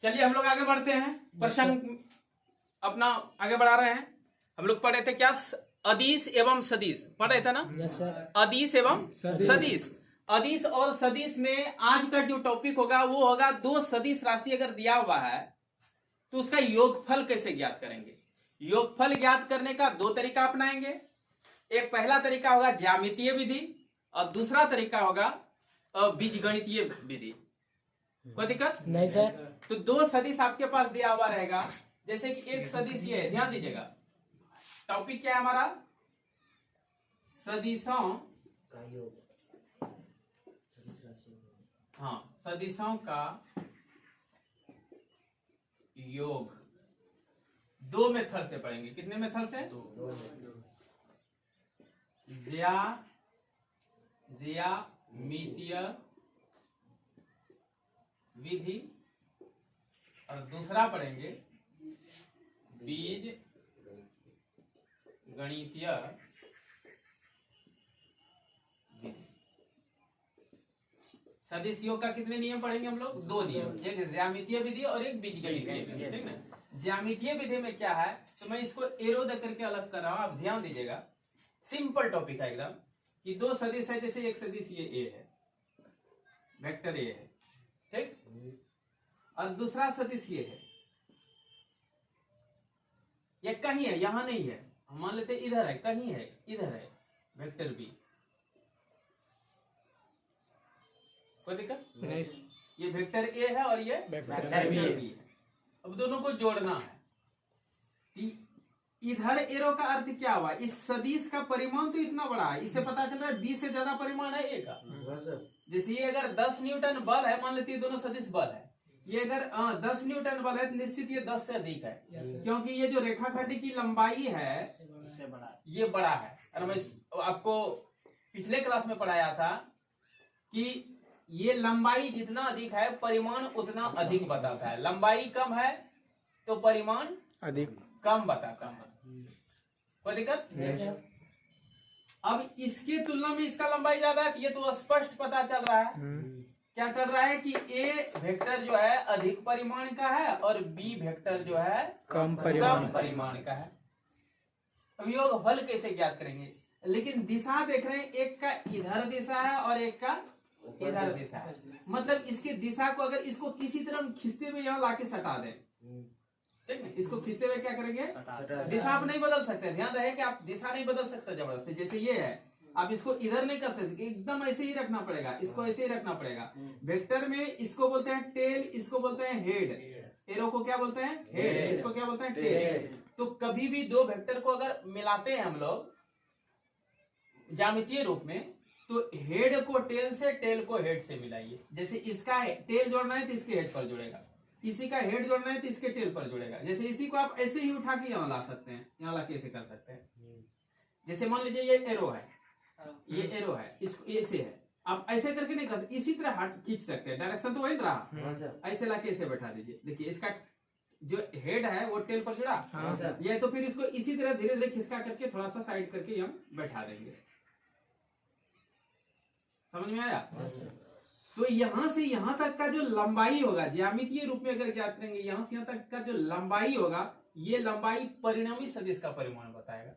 चलिए हम लोग आगे बढ़ते हैं, प्रश्न अपना आगे बढ़ा रहे हैं। हम लोग पढ़े थे क्या, अदिश एवं सदिश पढ़े थे ना। Yes sir. अदिश एवं सदिश। अदिश और सदिश में आज का जो टॉपिक होगा वो होगा दो सदिश राशि अगर दिया हुआ है तो उसका योगफल कैसे ज्ञात करेंगे। योगफल ज्ञात करने का दो तरीका अपनाएंगे। एक पहला तरीका होगा ज्यामितीय विधि और दूसरा तरीका होगा बीजगणितीय विधि। कोई दिक्कत नहीं सर। तो दो सदिश आपके पास दिया हुआ रहेगा, जैसे कि एक सदिश ये है, ध्यान दीजिएगा। टॉपिक क्या है हमारा, सदिशों का योग। हाँ, सदिशों का योग। दो मेथड से पढ़ेंगे। कितने मेथड से? ज्यामितीय विधि और दूसरा पढ़ेंगे बीज गणितीय विधि। सदिश योग का कितने नियम पढ़ेंगे हम लोग? दो नियम, एक ज्यामितीय विधि और एक बीजगणितीय विधि, ठीक ना। ज्यामितीय विधि में क्या है, तो मैं इसको एरो दे करके अलग कर रहा हूं, आप ध्यान दीजिएगा। सिंपल टॉपिक है एकदम, कि दो सदिश है, जैसे एक सदिश ये ए है, वेक्टर ए है, ठीक, और दूसरा सदिश ये है, ये कहीं है, यहां नहीं है, हम मान लेते इधर है, कहीं है, इधर है, वेक्टर बी। कोई दिक्कत नहीं। ये वेक्टर ए है और ये वेक्टर बी है। अब दोनों को जोड़ना है। इधर एरो का अर्थ क्या हुआ, इस सदिश का परिमाण तो इतना बड़ा है, इससे पता चल रहा है बी से ज्यादा परिमाण है ए का। जैसे ये अगर 10 न्यूटन बल है, मान लेते हैं दोनों सदिश बल है, ये अगर 10 न्यूटन बल है तो निश्चित ये 10 से अधिक है, क्योंकि ये जो रेखाखंड की लंबाई है ये बड़ा है। और मैं आपको पिछले क्लास में पढ़ाया था कि ये लंबाई जितना अधिक है परिमाण उतना अधिक बताता है, लंबाई कम है तो परिमाण अधिक कम बताता है। कोई दिक्कत? अब इसके तुलना में इसका लंबाई ज्यादा है, ये तो स्पष्ट पता चल रहा है। क्या चल रहा है कि ए वेक्टर जो है अधिक परिमाण का है और बी वेक्टर जो है कम परिमाण का है। अब योगफल कैसे ज्ञात करेंगे, लेकिन दिशा देख रहे हैं, एक का इधर दिशा है और एक का इधर दिशा है। मतलब इसकी दिशा को अगर इसको किसी तरह खींचते हुए यहाँ लाके सटा दें, ठीक है, इसको खींचते हुए क्या करेंगे, दिशा आप नहीं बदल सकते, ध्यान रहे कि आप दिशा नहीं बदल सकते जबरदस्ती। जैसे ये है, आप इसको इधर नहीं कर सकते, एकदम ऐसे ही रखना पड़ेगा, इसको ऐसे ही रखना पड़ेगा। वेक्टर में इसको बोलते हैं टेल, इसको बोलते हैं हेड, एरो को क्या बोलते हैं, हेड, इसको क्या बोलते हैं, टेल। तो कभी भी दो वेक्टर को अगर मिलाते हैं हम लोग ज्यामितीय रूप में, तो हेड को टेल से, टेल को हेड से मिलाइए। जैसे इसका टेल जोड़ना है तो इसके हेड पर जुड़ेगा, इसी का हेड जोड़ना है तो इसके टेल पर जुड़ेगा। जैसे इसी को आप ऐसे ही उठा के यहाँ ला सकते हैं, यहाँ ला के ऐसे कर सकते हैं। जैसे मान लीजिए ये एरो है, ये एरो है, इसको ऐसे है, आप ऐसे करके नहीं कर सकते, इसी तरह हट खींच सकते हैं, डायरेक्शन तो वही रहा, ऐसे ला के ऐसे बैठा दीजिए। देखिए इसका जो हेड है वो टेल पर जुड़ा, ये तो फिर इसको इसी तरह धीरे धीरे खिसका करके थोड़ा सा साइड करके हम बैठा देंगे। समझ में आया? तो यहां से यहां तक का जो लंबाई होगा, ज्यामितीय रूप में अगर ज्ञात करेंगे, यहां से यहां तक का जो लंबाई होगा, ये लंबाई परिणामी सदिश का परिमाण बताएगा।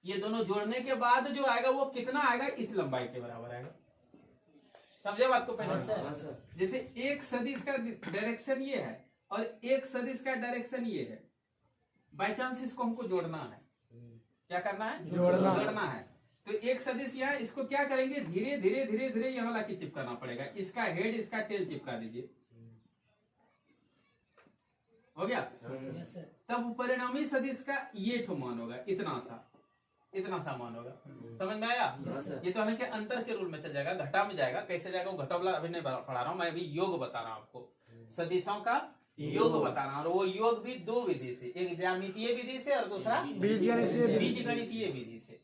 ये दोनों जोड़ने के बाद जो आएगा वो कितना आएगा, इस लंबाई के बराबर आएगा। समझे बात को पहले? जैसे एक सदिश का डायरेक्शन ये है और एक सदिश का डायरेक्शन ये है, बाई चांस इसको हमको जोड़ना है। क्या करना है? जोड़ना है। तो एक सदिश यहाँ, इसको क्या करेंगे, धीरे धीरे धीरे धीरे यहाँ लाके चिपकाना पड़ेगा। इसका हेड इसका टेल चिपका दीजिए, हो गया। तब परिणामी सदिश का ये ठो मान होगा, इतना सा मान होगा। समझ में आया? ये तो हालांकि अंतर के रूल में चल जाएगा, घटा में जाएगा। कैसे जाएगा वो घटा वाला अभी नहीं पढ़ा रहा हूं, मैं अभी योग बता रहा हूं आपको, सदिशों का योग बता रहा हूं। और वो योग भी दो विधि से, एक ज्यामितीय विधि से और दूसरा बीजगणितीय विधि से।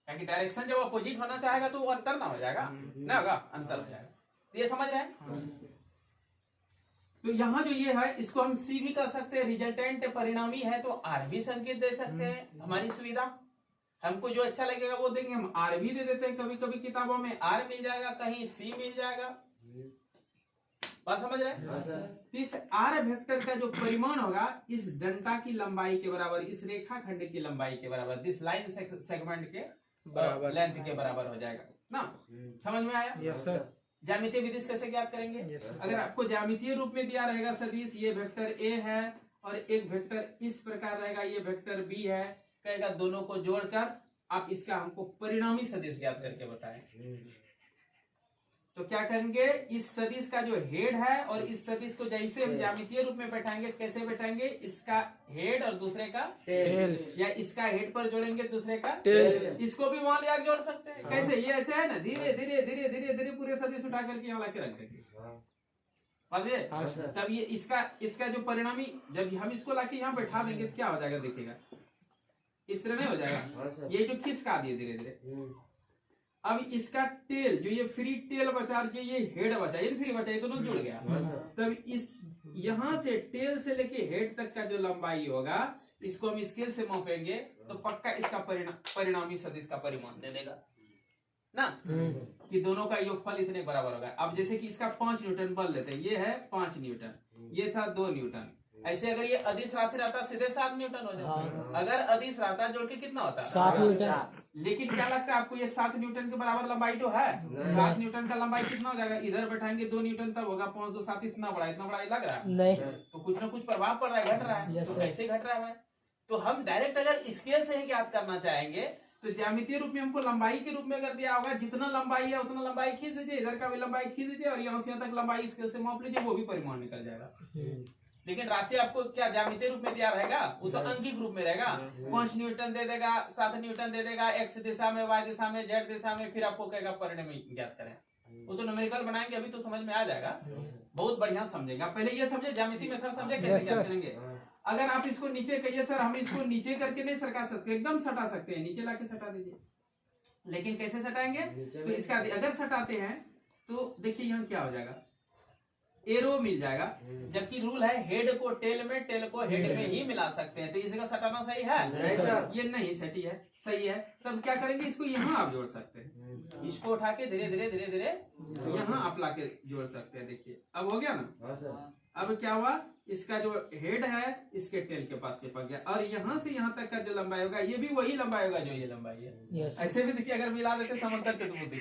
क्योंकि डायरेक्शन जब अपोजिट होना चाहेगा तो वो अंतर ना हो जाएगा, ना होगा, अंतर हो जाएगा। तो ये समझ रहे हैं? तो यहाँ जो ये है, इसको हम सी भी कर सकते हैं, रिजल्टेंट परिणामी है तो आर भी संकेत दे सकते हैं। हमारी सुविधा, हमको जो अच्छा लगेगा वो देंगे, हम आर भी दे देते हैं। कभी कभी किताबों में आर मिल जाएगा, कहीं सी मिल जाएगा। बात समझ रहे हैं? इस आर वेक्टर का जो परिमाण होगा इस डंडा की लंबाई के बराबर, इस रेखाखंड की लंबाई के बराबर, दिस लाइन सेगमेंट के बराबर, लेंथ के बराबर हो जाएगा ना। समझ में आया? Yes sir. ज्यामितीय विधि से कैसे ज्ञात करेंगे? अगर आपको ज्यामितीय रूप में दिया रहेगा सदिश, ये वेक्टर ए है और एक वेक्टर इस प्रकार रहेगा, ये वेक्टर बी है, कहेगा दोनों को जोड़कर आप इसका हमको परिणामी सदिश ज्ञात करके बताएं। तो क्या करेंगे, इस सदिश का जो हेड है और इस सदिश को जैसे हम ज्यामितीय रूप में बैठाएंगे, कैसे बैठाएंगे, इसका हेड और दूसरे का टेल, या इसका हेड पर जोड़ेंगे दूसरे का टेल, इसको भी वहां ले जोड़ सकते हैं। कैसे? ये ऐसे है ना, धीरे धीरे धीरे धीरे धीरे पूरे सदिश उठा करके यहाँ लाके रख देंगे। तब ये इसका जो परिणामी, जब हम इसको लाके यहाँ बैठा देंगे तो क्या हो जाएगा, देखिएगा इस तरह नहीं हो जाएगा, ये जो खिसका दिए धीरे धीरे। अब इसका टेल, जो ये फ्री टेल बचा, जो ये हेड बचा, ये फ्री बचा, ये दोनों जुड़ गया। तब इस यहाँ से टेल से लेके हेड तक का जो लंबाई होगा, इसको हम स्केल से मापेंगे तो पक्का इसका परिणामी सदिश का परिमाण दे देगा ना, कि दोनों का योगफल इतने बराबर होगा। अब जैसे कि इसका 5 न्यूटन बल लेते हैं, ये है 5 न्यूटन, ये था 2 न्यूटन, ऐसे अगर ये अदिश राशि रहता सीधे 7 न्यूटन हो जाता। अगर अदिश रहता जोड़ के कितना होता? 7 न्यूटन। लेकिन क्या लगता है आपको, ये 7 न्यूटन के बराबर लंबाई तो है। 7 न्यूटन का लंबाई कितना हो जाएगा, इधर बैठाएंगे 2 न्यूटन तब होगा 5 2 7, इतना बड़ा लग रहा है नहीं, तो कुछ ना कुछ प्रभाव पड़ रहा है, घट रहा है। तो कैसे घट रहा है? तो हम डायरेक्ट अगर स्केल से ही ज्ञात करना चाहेंगे तो ज्यामितीय रूप में हमको लंबाई के रूप में अगर दिया होगा, जितना लंबाई है उतना लंबाई खींच दीजिए, इधर का भी लंबाई खींच दीजिए और यहाँ से यहाँ तक लंबाई स्केल से माप लीजिए, वो भी परिमाण निकल जाएगा। लेकिन राशि आपको क्या ज्यामितीय रूप में दिया रहेगा, वो तो अंकिक रूप में रहेगा। 5 न्यूटन दे देगा, 7 न्यूटन दे देगा, एक्स दिशा में, वाई दिशा में, जेड दिशा में, फिर आपको कहेगा परिणामी ज्ञात करें। वो तो न्यूमेरिकल बनाएंगे, अभी तो समझ में आ जाएगा, बहुत बढ़िया समझेगा। पहले ये समझे, ज्यामिति मेथड समझे कैसे ज्ञात करेंगे। अगर आप इसको नीचे कहिए सर हम इसको नीचे करके नहीं सरका सकते, एकदम सटा सकते हैं, नीचे लाके सटा दीजिए। लेकिन कैसे सटाएंगे, तो इसका अगर सटाते हैं तो देखिए यहाँ क्या हो जाएगा, एरो मिल जाएगा, जबकि रूल है हेड को टेल में, टेल को हेड में ही मिला सकते हैं। तो इसका सटाना सही है? नहीं सर, ये नहीं सही है, सही है। तब क्या करेंगे, इसको यहाँ आप जोड़ सकते हैं, इसको उठा के धीरे धीरे धीरे धीरे यहाँ आप लाके जोड़ सकते हैं। देखिए अब हो गया ना। अब क्या हुआ, इसका जो हेड है इसके टेल के पास चिपक गया, और यहाँ से यहाँ तक का जो लंबाई होगा ये भी वही लंबाई होगा जो ये लंबाई है। ऐसे भी देखिए, अगर मिला देते समंदर चतुर्भुज,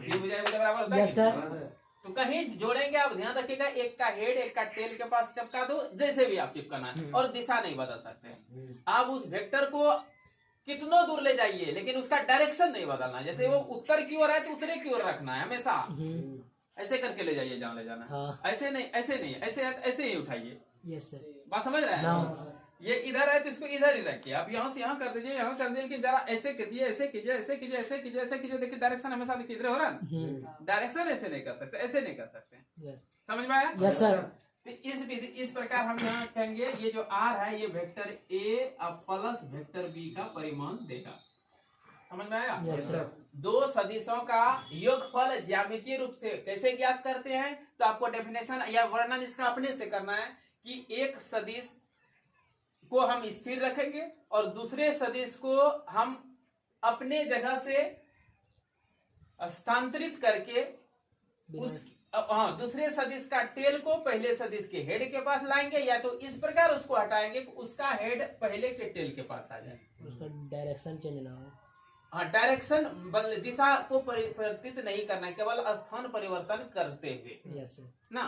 ये बुझाई बराबर होता है। तो कहीं जोड़ेंगे आप ध्यान रखिएगा, एक का हेड एक का टेल के पास चिपका दो, जैसे भी आप चिपकाना है, और दिशा नहीं बदल सकते। आप उस वेक्टर को कितनों दूर ले जाइए, लेकिन उसका डायरेक्शन नहीं बदलना। जैसे वो उत्तर की ओर है तो उत्तरी की ओर रखना है हमेशा, ऐसे करके ले जाइए जहाँ ले जाना है। ऐसे नहीं, ऐसे नहीं, ऐसे ही उठाइए। यस सर, बात समझ रहे हैं? ये इधर है तो इसको इधर ही रखिए, आप यहाँ से यहाँ कर दीजिए, यहाँ कर दीजिए, लेकिन जरा ऐसे कीजिए, ऐसे कीजिए, ऐसे कीजिए, ऐसे कीजिए, ऐसे कीजिए। देखिए डायरेक्शन हमेशा देखिए इधर हो रहा है, डायरेक्शन ऐसे नहीं कर सकते, ऐसे नहीं कर सकते। समझ में आया? Yes sir. तो इस प्रकार हम यहाँ कहेंगे, ये जो आर है ये vector A plus vector B का परिमाण देगा। समझ में आया? Yes sir. दो सदिशों का योगफल ज्यामितीय रूप से कैसे ज्ञात करते हैं, तो आपको डेफिनेशन या वर्णन इसका अपने से करना है कि एक सदिश को हम स्थिर रखेंगे और दूसरे सदिश को हम अपने जगह से स्थानांतरित करके उस दूसरे सदिश का टेल को पहले सदिश के हेड के पास लाएंगे, या तो इस प्रकार उसको हटाएंगे कि उसका हेड पहले के टेल के पास आ जाए, उसका डायरेक्शन चेंज ना हो। हाँ, डायरेक्शन दिशा को परिवर्तित नहीं करना, केवल स्थान परिवर्तन करते हुए। Yes sir. ना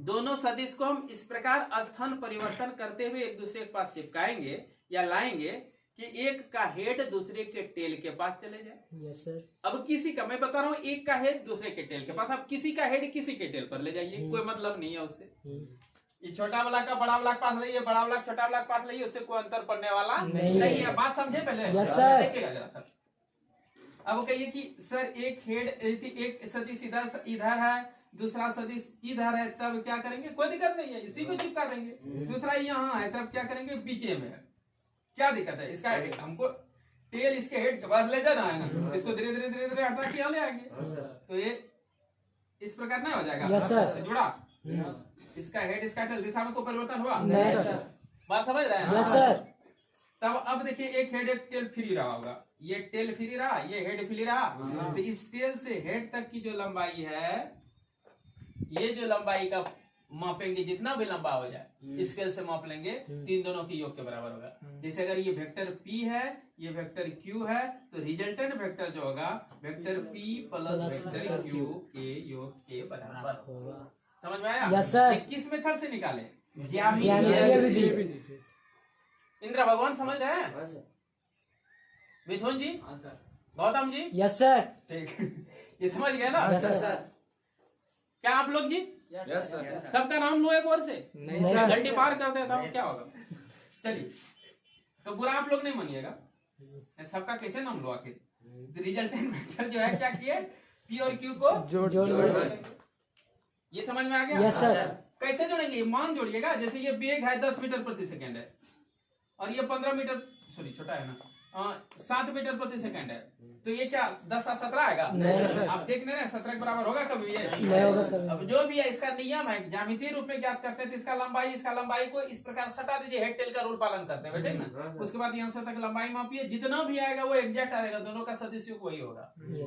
दोनों सदिश को हम इस प्रकार स्थान परिवर्तन करते हुए एक दूसरे के पास चिपकाएंगे या लाएंगे कि एक का हेड दूसरे के टेल के पास चले जाए। Yes sir. अब किसी का, मैं बता रहा हूँ, एक का हेड दूसरे के टेल के पास, आप किसी का हेड किसी के टेल पर ले जाइए, कोई मतलब नहीं है उससे। ये छोटा वाला का बड़ा वाला के पास लाइए, बड़ा वाला छोटा वाला के पास लाइए, उससे कोई अंतर पड़ने वाला नहीं है। बात समझे पहले? देखिएगा जरा सर। अब कहिए कि सर एक हेड, एक सदिश इधर है, दूसरा सदिश इधर है, तब क्या करेंगे? कोई दिक्कत नहीं है, इसी को चिपका देंगे। दूसरा यहाँ है, तब क्या करेंगे? बीचे में है, क्या दिक्कत है? इसका हमको टेल इसके हेड के पास ले जाना है ना, इसको धीरे धीरे धीरे धीरे हटा के यहाँ ले आएंगे, तो ये इस प्रकार नहीं हो जाएगा। Yes sir. जुड़ा इसका हेड इसका टेल, दिशा में कोई परिवर्तन हुआ? नहीं सर। बात समझ रहे हैं? Yes sir. तब अब देखिए, एक हेड एक टेल फ्री रहा होगा, ये टेल फ्री रहा, ये हेड फ्री रहा, तो इस टेल से हेड तक की जो लंबाई है ये जो लंबाई का मापेंगे, जितना भी लंबा हो जाए स्केल से माप लेंगे तो इन दोनों के योग के बराबर होगा। जैसे अगर ये वेक्टर P है, ये वेक्टर Q है, तो रिजल्टेंट वेक्टर जो होगा vector P plus vector Q के योग के बराबर होगा। समझ में आया? Yes sir. ये किस मेथड से निकाले? ज्यामितीय विधि। इंद्र भगवान समझ रहे हैं? मिथुन जी, गौतम जी, यस सर। ठीक ये समझ गए ना? Yes sir. क्या आप लोग जी? Yes sir. सबका नाम लो एक और से, नहीं सर। घंटे पार कर देता हूँ, क्या होगा? चलिए, तो बुरा आप लोग नहीं मानिएगा, सबका कैसे नाम लो आखिर? रिजल्टेंट वेक्टर जो है क्या किए? P और Q को जोड़ ये समझ में आ गया? Yes sir. कैसे जोड़ेंगे? मान जोड़िएगा। जैसे ये वेग है 10 मीटर प्रति सेकंड है और ये 15 मीटर, सॉरी छोटा है ना, 7 मीटर प्रति सेकंड है, तो ये क्या 10 और 17 आएगा? नहीं। आप देख नहीं रहे 17 के बराबर होगा कभी? ये नहीं होगा कभी। अब जो भी है इसका नियम है, ज्यामितीय रूप में ज्ञात करते हैं, तो इसका लंबाई को इस प्रकार सटा दीजिए, हेड टेल का रूल पालन करते हैं, ठीक ना? उसके बाद यहाँ से तक लंबाई मापिए, जितना भी आएगा वो एग्जैक्ट आएगा, दोनों का सदिश योग वही होगा।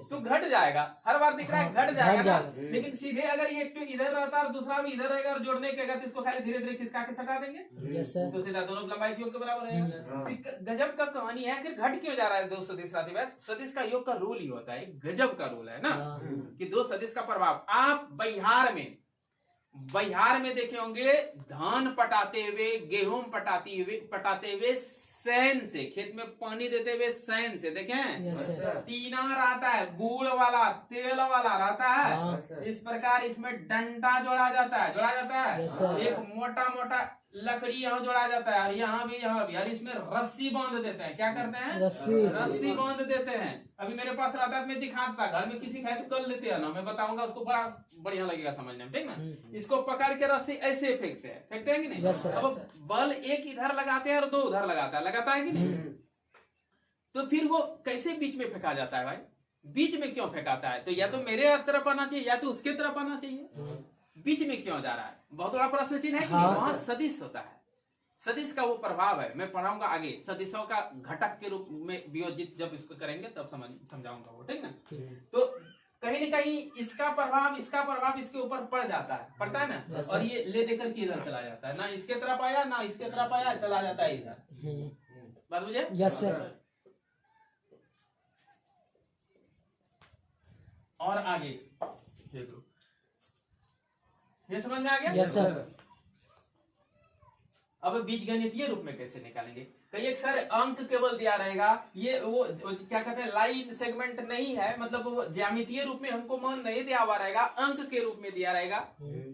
तो घट जाएगा, हर बार दिख रहा है घट जाएगा ना, लेकिन सीधे अगर ये इधर रहता है और दूसरा भी इधर रहेगा और जोड़ने के तो इसको खाली धीरे धीरे खिसका के सटा देंगे, यस सर। तो सीधा दोनों लंबाई के योग के बराबर रहेगा। गजब का कहानी है। फिर घट क्यों जा रहा है दो सदिश राशि में? सदिश का योग का रूल ही होता है, गजब का रूल है ना, कि दो सदिश का प्रभाव। आप बिहार में देखे होंगे धान पटाते हुए, गेहूं पटाते हुए सैन से, खेत में पानी देते हुए सैन से देखें, यस सर। टीना रहता है, गुड़ वाला, तेल वाला रहता है, हाँ। इस प्रकार इसमें डंडा जोड़ा जाता है, यस सर। एक मोटा मोटा लकड़ी यहाँ जोड़ा जाता है, और यहाँ भी, और इसमें रस्सी बांध देते हैं। क्या करते हैं? रस्सी बांध देते हैं। अभी मेरे पास रहता है, मैं दिखाता, घर में किसी खाए तो कर लेते हैं ना, मैं बताऊंगा, उसको बड़ा बढ़िया लगेगा समझने में, ठीक ना? इसको पकड़ के रस्सी ऐसे फेंकते हैं कि नहीं? Yes sir. अब बल एक इधर लगाते हैं और दो उधर लगाता है कि नहीं? तो फिर वो कैसे बीच में फेंका जाता है भाई? बीच में क्यों फेंकाता है? तो या तो मेरे तरफ आना चाहिए या तो उसके तरफ आना चाहिए, बीच में क्यों जा रहा है? बहुत बड़ा प्रश्न चिन्ह है कि नहीं? वहां सदिश होता है, सदिश का वो प्रभाव है। मैं पढ़ाऊंगा आगे, सदिशों का घटक के रूप में वियोजित जब इसको करेंगे तब समझाऊंगा वो, ठीक ना? तो कहीं न कहीं इसका प्रभाव इसके ऊपर पड़ जाता है, पड़ता है ना, और ये ले देकर के इधर चला जाता है, ना इसके तरफ आया ना इसके तरफ आया, चला जाता है इधर। बात मुझे? Yes sir. और आगे देख लो, ये समझ में आ गया? Yes sir. अब बीजगणितीय रूप में कैसे निकालेंगे? कई एक सर अंक केवल दिया रहेगा, ये वो क्या कहते हैं, लाइन सेगमेंट नहीं है, मतलब वो ज्यामितीय रूप में हमको मान नहीं दिया हुआ रहेगा, अंक के रूप में दिया रहेगा,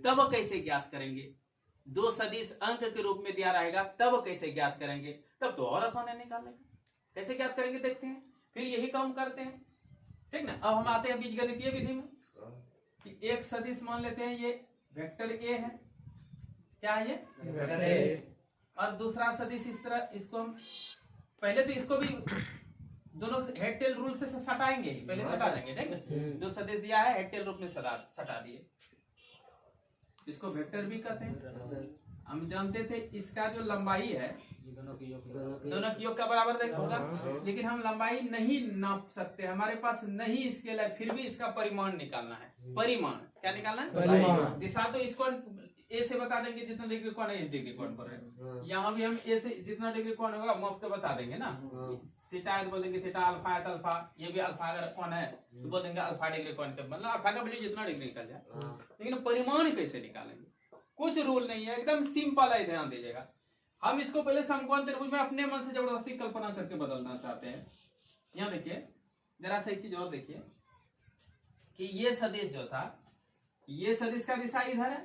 तब कैसे ज्ञात करेंगे? दो सदिश अंक के रूप में दिया रहेगा, तब कैसे ज्ञात करेंगे? तब तो और आसान है निकालने का। कैसे ज्ञात करेंगे देखते हैं, फिर यही काम करते हैं, ठीक ना? अब हम आते हैं बीजगणितीय विधि में, कि एक सदिश मान लेते हैं, ये वेक्टर ए है, क्या है ये? और दूसरा सदिश इस तरह, इसको हम पहले तो इसको भी दोनों हेड टेल रूल से सटाएंगे, पहले सटा देंगे, ठीक है? जो सदिश दिया है हेड टेल रूप में सटा दिए, इसको वेक्टर भी कहते हैं। हम जानते थे इसका जो लंबाई है दोनों की योग का बराबर होगा, लेकिन हम लंबाई नहीं नाप सकते, हमारे पास नहीं स्केल है, फिर भी इसका परिमाण निकालना है। परिमाण क्या निकालना है? परिमाण। दिशा तो इसको ए से बता देंगे जितना डिग्री कोण है, इस डिग्री कोण पर है। यहाँ भी हम ए से जितना डिग्री कोण होगा माप के बता देंगे ना। थीटा है तो बोल देंगे थीटा, अल्फा है तो अल्फा, ये भी अल्फा अगर कोण है तो बोल देंगे अल्फा डिग्री कोण पे, मतलब अल्फा का वैल्यू जितना डिग्री निकल जाए। लेकिन परिमाण कैसे निकालेंगे? कुछ रूल नहीं है, एकदम सिंपल है, ध्यान दीजिएगा। हम इसको पहले समकोण त्रिभुज में अपने मन से जबरदस्ती कल्पना करके बदलना चाहते हैं। यहाँ देखिए जरा सा एक चीज और देखिए कि ये सदिश जो था, ये सदिश का दिशा इधर है,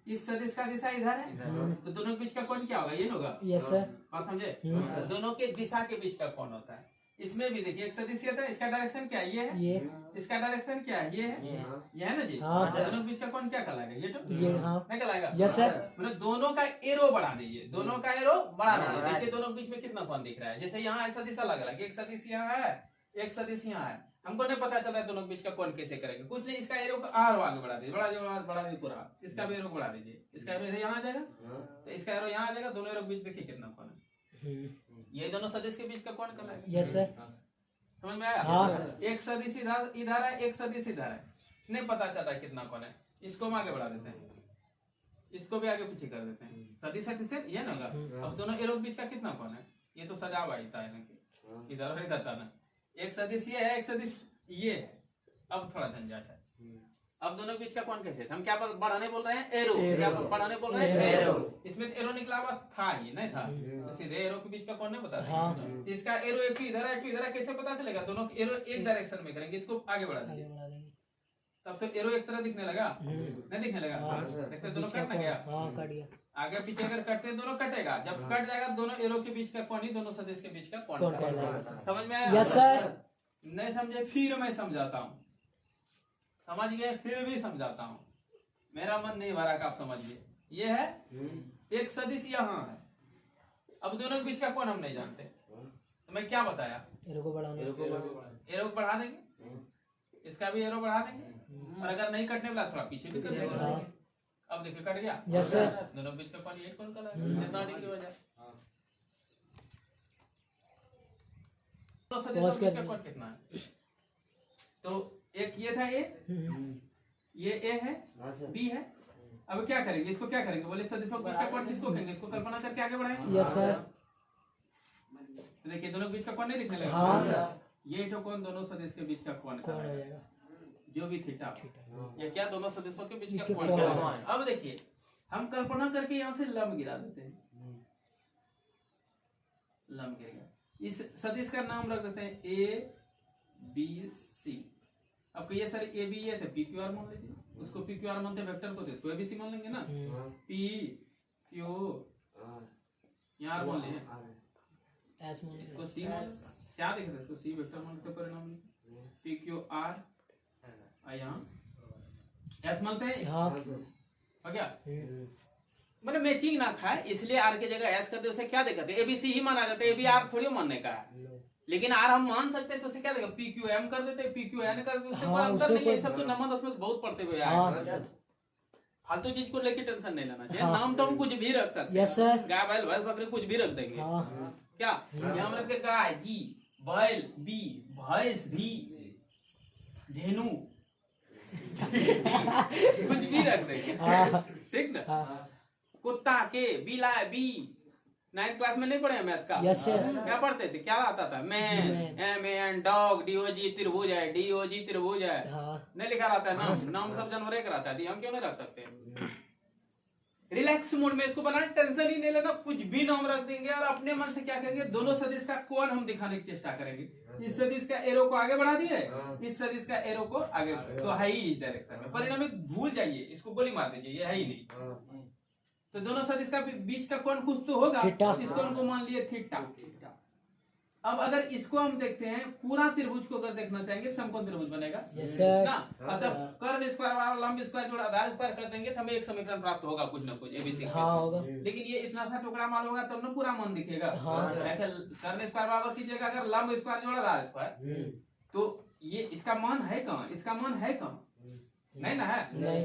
इस सदिश का दिशा इधर है, तो दोनों के बीच का कोण क्या होगा? ये होगा। Yes sir. बात समझे? दोनों के दिशा के बीच का कोण होता है। इसमें भी देखिए एक सदिश ये था, इसका डायरेक्शन क्या है? ये है। इसका डायरेक्शन क्या है? ये है। ये है ना जी? हाँ। दोनों के बीच का कोण क्या कहलाएगा? ये तो नहीं कहलाएगा? Yes sir. मतलब दोनों का एरो बढ़ा दीजिए, दोनों का एरो बढ़ा दीजिए। देखिए दोनों के बीच में कितना कोण दिख रहा है। जैसे यहाँ ऐसा दिशा लग रहा है, एक सदिश यहाँ है, एक सदिश यहाँ है, हमको नहीं पता चला दोनों के बीच का कोण कैसे करेंगे। कुछ नहीं, इसका एरो आर आगे बढ़ा दीजिए, बढ़ा दीजिए पूरा, इसका भी एरो बढ़ा दीजिए, इसका एरो यहाँ आ जाएगा, तो इसका एरो यहाँ आ जाएगा, दोनों एरो के बीच देखिए कितना कोण है। ये दोनों सदिश के बीच का कोण कहलाएगा। Yes sir. समझ में आया? हाँ। एक सदिश इधर है, एक सदिश इधर है, नहीं पता चला कितना कोण है, इसको हम आगे बढ़ा देते हैं, इसको भी आगे पीछे कर देते हैं। सदिश है किससे, ये ना होगा। अब दोनों एरो के बीच का कितना कोण है, ये तो सजा हुआ ही था इधर और इधर था ना। एक सदिश ये है, एक सदिश ये है। अब थोड़ा झंझट है। अब दोनों के बीच का कोण कैसे, हम क्या बढ़ाने बोल रहे हैं, एरो। क्या बढ़ाने बोल रहे हैं, एरो। इसमें एरो निकला हुआ था ही नहीं था, तो सीधे एरो के बीच का कोण नहीं बता देंगे। इसका एरो एक इधर है, एक इधर है, कैसे पता चलेगा? दोनों एरो एक डायरेक्शन में करेंगे, इसको आगे बढ़ा देंगे, तब तो एरो एक तरह दिखने लगा, नहीं दिखने लगा? देखते दोनों कट ना गया, आगे पीछे अगर कटते हैं दोनों कटेगा। जब कट जाएगा दोनों एरो के बीच का कोण ही दोनों सदिश के बीच का कोण है। समझ में आया? Yes sir. नहीं समझे फिर मैं समझाता हूँ, समझ गए फिर भी समझाता हूँ, मेरा मन नहीं भरा कि आप समझिए। ये है एक सदिश यहाँ है, अब दोनों के बीच का कोण हम नहीं जानते, तो मैं क्या बताया, एरो को बढ़ाने, एरो को बढ़ा देंगे, इसका भी एरो बढ़ा देंगे, और अगर नहीं कटने वाला थोड़ा पीछे भी कर देंगे। अब देखिए कट गया। Yes sir. दोनों बीच का कोण ये कोण का लगा, जितना डिग्री हो जाए। तो सदिश के बीच का कोण कितना है? तो एक ये था, ये ए है, बी है। अब क्या करेंगे, इसको क्या करेंगे, बोले सदिशों के बीच का कोण किसको कहेंगे, इसको कल्पना करके आगे बढ़ाएंगे। Yes sir. तो देखिए दोनों के बीच का कोण नहीं दिखने लगा। ये जो कोण दोनों सदिश के बीच का कोण है, जो भी थीटा, ये क्या दोनों सदिशों के बीच का कोण है। अब देखिए हम कल्पना करके यहाँ से लंब गिरा देते हैं, लंब गिरेगा। इस सदिश का नाम रख देते हैं ए बी सी। अब कहिए सर ए बी ये थे, पी क्यू आर मान लीजिए, उसको पी क्यू आर मानते वेक्टर को, तो इसको एबीसी मान लेंगे ना। पी क्यू यहाँ मान लेंगे, इसको सी मान, क्या देख रहे हैं, इसको सी वेक्टर मान के परिणाम, पी क्यू आर यहाँ एस मानते हैं। हो गया, मतलब मैचिंग ना खाए इसलिए आर की जगह एस करते, उसे क्या दिक्कत है, एबीसी ही माना जाता है, एबी आर थोड़ी मानने का है। लेकिन आर हम मान सकते हैं, तो उसे क्या देगा, पी क्यू एम कर देते, पी क्यू एन कर देते, उससे कोई अंतर नहीं है। ये सब तो नंबर उसमें बहुत पढ़ते हुए आए, फालतू चीज को लेके टेंशन नहीं लेना चाहिए। नाम तो हम कुछ भी रख सकते हैं। Yes sir. गाय बैल भैंस बकरी कुछ भी रख देंगे। क्या हम रख के गाय जी, बैल बी, भैंस भी, धेनु कुछ भी रख देंगे, ठीक ना। कुत्ता के, बिलाय बी। 9th क्लास में नहीं पढ़े मैथ का? Yes sir. क्या पढ़ते थे, क्या आता था, man M N, dog D O G, त्रिभुज है डीओजी त्रिभुज है, नहीं लिखा रहता है नाम, नाम सब जानवर एक रहता है, हम क्यों नहीं रख सकते। रिलैक्स मोड में इसको बनाना, टेंशन ही नहीं लेना, कुछ भी नाम रख देंगे और अपने मन से क्या करेंगे, दोनों सदिश का कोण हम दिखाने की चेष्टा करेंगे। इस सदिश का एरो को आगे बढ़ा दिए, इस सदिश का एरो को आगे, तो है ही इस डायरेक्शन में, परिणामी भूल जाइए, इसको गोली मार दीजिए, ये है ही नहीं। तो दोनों सदिश का बीच का कोण कुछ तो होगा, इस कोण को मान लिए थीटा। अब अगर इसको हम देखते हैं, पूरा त्रिभुज को अगर देखना चाहेंगे, समकोण त्रिभुज बनेगा ना। अतः कर्ण स्क्वायर लंब स्क्वायर जोड़ आधार स्क्वायर कर देंगे तो हमें एक समीकरण प्राप्त होगा, कुछ ना कुछ एबीसी होगा। लेकिन ये इतना सा टुकड़ा माल होगा तब ना पूरा मान दिखेगा। कर्ण स्क्वायर बराबर कीजिएगा अगर लंब स्क्वायर जोड़ आधार स्क्वायर, तो ये इसका मान है कहाँ, इसका मान है कहाँ, नहीं ना है।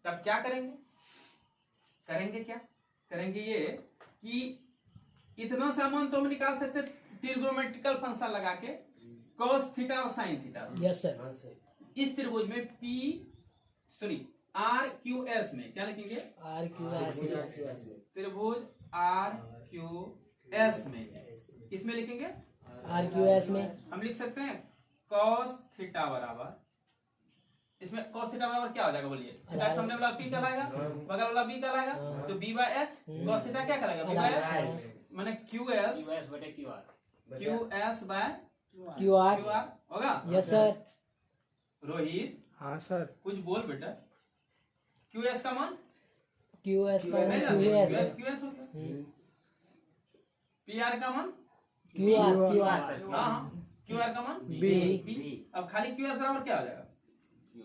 तब क्या करेंगे, क्या करेंगे, ये कि इतना सामान तो हम निकाल सकते ट्रिग्नोमेट्रिकल फंक्शन लगा के, cos थीटा और sin थीटा। Yes sir. इस त्रिभुज में आर क्यू एस में क्या लिखेंगे, आर क्यू एस, त्रिभुज आर क्यू एस में किसमें लिखेंगे, आर क्यू एस में हम लिख सकते हैं cos थीटा बराबर, इसमें cos थीटा बराबर क्या हो जाएगा बोलिए, थीटा सामने वाला p कहलाएगा, बगल वाला b कहलाएगा, तो b by h, cos theta क्या कहलाएगा, b बाय h, माने qs बटे qr, qs बाय qr होगा। Yes sir. रोहित, हाँ सर। कुछ बोल बेटा, qs का मान qs का qs qs होगा, pr का मान qr हाँ, qr का मान b। अब खाली qs बराबर क्या हो जाएगा,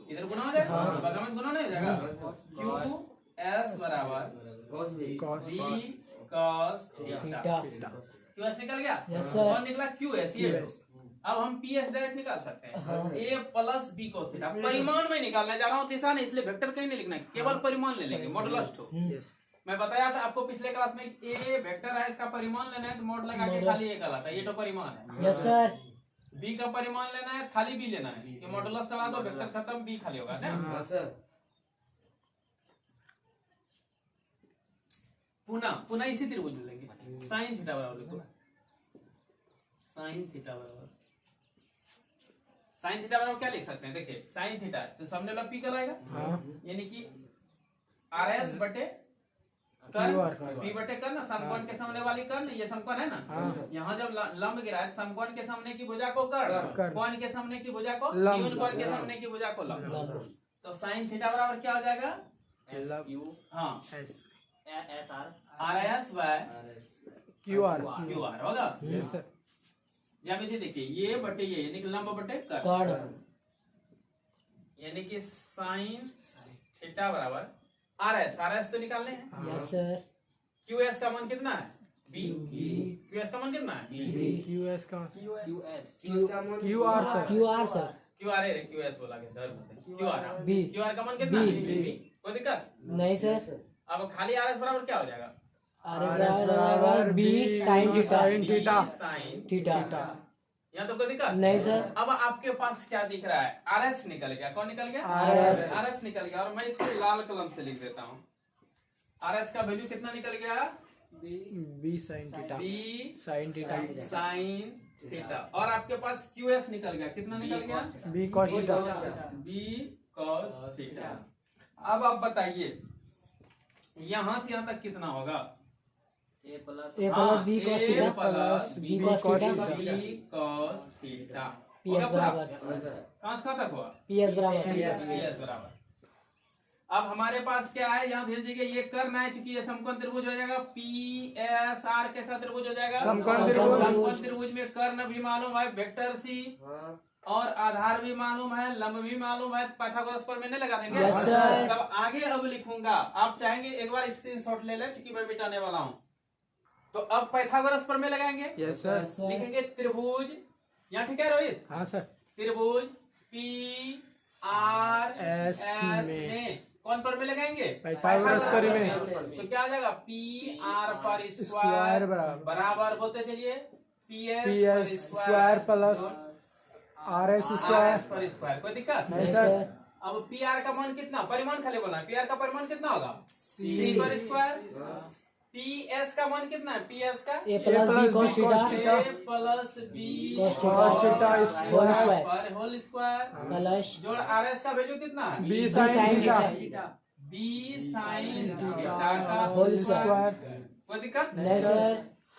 इधर गुना हो जाएगा, बगल में गुना नहीं हो जाएगा, qs बराबर cos b cos theta, qs निकल गया। Yes sir. और निकला qs, ये अब हम ps डायरेक्ट निकाल सकते हैं, a plus b cos theta. परिमाण में निकालने जा रहा हूँ, दिशा नहीं, इसलिए वेक्टर कहीं नहीं लिखना है, केवल परिमाण ले लेंगे, मॉडुलस टू। मैं बताया था आपको पिछले क्लास में, a वेक्टर है, इसका परिमाण लेना है तो मॉड लगा के खाली a कहलाता है, ये तो परिमाण है। Yes sir. b का परिमाण लेना है, खाली b लेना है, कि मॉडुलस चला दो वेक्टर खत्म, b खाली होगा ना। पुनः इसी त्रिभुज में लेंगे। साइन थीटा बराबर लिखो, साइन थीटा बराबर, साइन थीटा बराबर क्या लिख सकते हैं, देखिए साइन थीटा तो सामने वाला पी कहलाएगा, यानी कि आर एस बटे कर्ण, पी बटे कर्ण, समकोण के सामने वाली कर्ण, ये समकोण है ना, यहाँ जब लंब गिरा है समकोण के सामने की भुजा को कर्ण, कोण के सामने की भुजा को न्यून, कोण के सामने की भुजा को लंब। तो साइन थीटा बराबर क्या हो जाएगा, हाँ R S by Q R होगा। ज्यामिति देखिए ये बटे ये, यानी कि लंब बटे कर्ण, यानी कि साइन थीटा बराबर आर एस तो निकालने हैं। Yes sir. क्यू एस का मान कितना है, बी, क्यू एस का मान कितना है, क्यू एस का Q Q R sir Q R है, क्यू एस बोला गया, Q R, B, Q R का मान कितना है, बी, कोई दिक्कत नहीं सर। अब खाली आर एस बराबर क्या हो जाएगा, आर एस बराबर B sine theta sine theta. यहाँ तो कोई दिक्कत नहीं सर। अब आपके पास क्या दिख रहा है, आर एस निकल गया, कौन निकल गया, RS। आर एस निकल गया, और मैं इसको लाल कलम से लिख देता हूँ। आर एस का वैल्यू कितना निकल गया, B sine theta, B sine theta, sine theta, और आपके पास क्यू एस निकल गया, कितना निकल गया, b cos theta, b cos theta. अब आप बताइए यहाँ से यहाँ तक कितना होगा, a plus b cos theta plus b cos theta, b cos theta, p s बराबर, कहाँ से कहाँ तक हुआ, पी एस बराबर, PS बराबर। अब हमारे पास क्या है, यहाँ ध्यान दीजिए ये कर्ण है, चूंकि ये समकोण त्रिभुज हो जाएगा, पी एस आर कैसा त्रिभुज हो जाएगा, समकोण त्रिभुज में कर्ण भी मालूम है, वेक्टर सी और आधार भी मालूम है, लंब भी मालूम है, पाइथागोरस पर मैंने लगा देंगे। Yes, sir। तब आगे अब लिखूंगा, आप चाहेंगे एक बार स्क्रीनशॉट ले लें, क्योंकि मैं मिटाने वाला हूँ। तो अब पाइथागोरस पर में लगाएंगे, यस सर, लिखेंगे त्रिभुज, यहाँ ठीक है रोहित, हाँ सर, त्रिभुज पी आर एस में कौन पर में लगाएंगे, पाइथागोरस पर में, तो क्या हो जाएगा, पी आर पर स्क्वायर स्क्वायर बराबर बराबर बोलते चलिए P P S S square plus R S square, पर स्क्वायर, कोई दिक्कत नहीं सर। अब पी आर का मान कितना, परिमाण खाली बोला, पी आर का परिमाण कितना होगा, सी पर स्क्वायर, पी एस का मान कितना है, पी एस का a plus b cos theta a plus b cos theta whole square पर होल स्क्वायर प्लस जोड़ आर एस का वैल्यू कितना है, b sine theta B sine theta का होल स्क्वायर, कोई दिक्कत नहीं सर।